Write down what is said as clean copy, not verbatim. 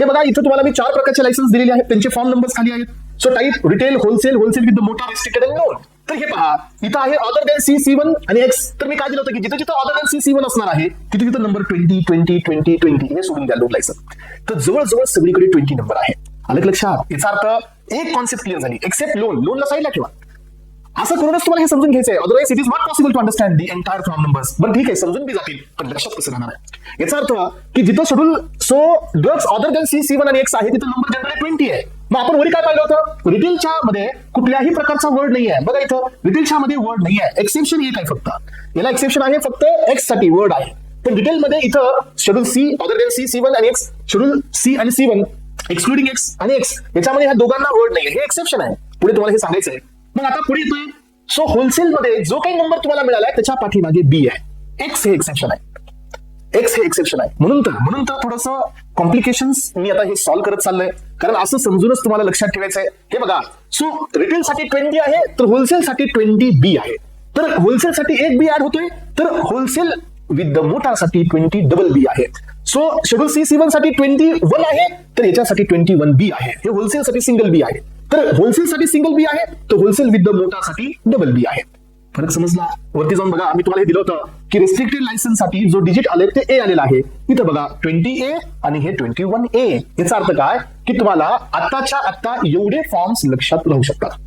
हे बघा इथं तुम्हाला मी 4 प्रकारचे लायसन्स दिलेले आहेत, त्यांचे फॉर्म नंबर्स खाली आहेत. So type retail, wholesale, wholesale with the motor restricted and non. तर हे पहा इथं आहे अदर दॅन C1 आणि X. तर मी काय दिलं होतं की जिथं जिथं अदर दॅन C1 असणार आहे तिथे तिथं नंबर 20 20 20 20 हे सोडून द्या लोन लायसन. तर जवळजवळ सगळीकडे 20 नंबर आहे. आलं लक्षात? याचा अर्थ एक कॉन्सेप्ट क्लिअर झाली, एक्सेप्ट लोन. लोनला साईडला ठेवा. असं करूनच तुम्हाला हे समजून घ्यायचंय, otherwise it is not possible to understand the entire form numbers. बरं ठीक आहे, समजून बी जातील पण लक्षात कसं राहणार आहे याचा अर्थ की जिथं schedule drugs other than C1 आणि X आहे तिथं नंबर जनरली 20 आहे. मग आपण वरी काय पाहिलं होतं, रिटेलच्या मध्ये कुठल्याही प्रकारचा वर्ड नाही आहे. बघा इथं रिटेलच्या मध्ये वर्ड नाही आहे, एक्सेप्शन एक आहे फक्त. याला एक्सेप्शन आहे फक्त X साठी वर्ड आहे. पण रिटेलमध्ये इथं schedule C other than C1 आणि X, शेड्यूल C आणि C1 एक्सक्लुडिंग X आणि X याच्यामध्ये ह्या दोघांना वर्ड नाही आहे. हे एक्सेप्शन आहे. पुढे तुम्हाला हे सांगायचं आहे. मग आता पुढे येतोय सो होलसेल मध्ये जो काही नंबर तुम्हाला मिळालाय त्याच्या पाठीमागे B आहे. X हे एक्सेप्शन आहे. X हे एक्सेप्शन आहे. म्हणून तर थोडंसं कॉम्प्लिकेशन्स मी आता हे सॉल्व्ह करत चाललोय, कारण असं समजूनच तुम्हाला लक्षात ठेवायचं आहे. हे बघा सो रिटेल साठी 20 आहे, तर होलसेल साठी 20 B आहे. तर होलसेल साठी एक B ऍड होतोय, तर होलसेल विथ द मोटार साठी 20 डबल B आहे. सो शेड्यूल C1 साठी 21 आहे, तर याच्यासाठी 21 B आहे. हे होलसेल साठी सिंगल B आहे. तर होलसेल साठी सिंगल B आहे, तर होलसेल विथ द मोटार साठी डबल B आहे. फरक समजला? वरती जाऊन बघा, आम्ही तुम्हाला हे दिलं होतं की रेस्ट्रिक्टेड लायसन्स साठी जो डिजिट आले ते A आलेला आहे. इथं बघा 20A आणि हे 21A. याचा अर्थ काय की तुम्हाला आत्ताच्या आत्ता एवढे फॉर्म्स लक्षात राहू शकतात.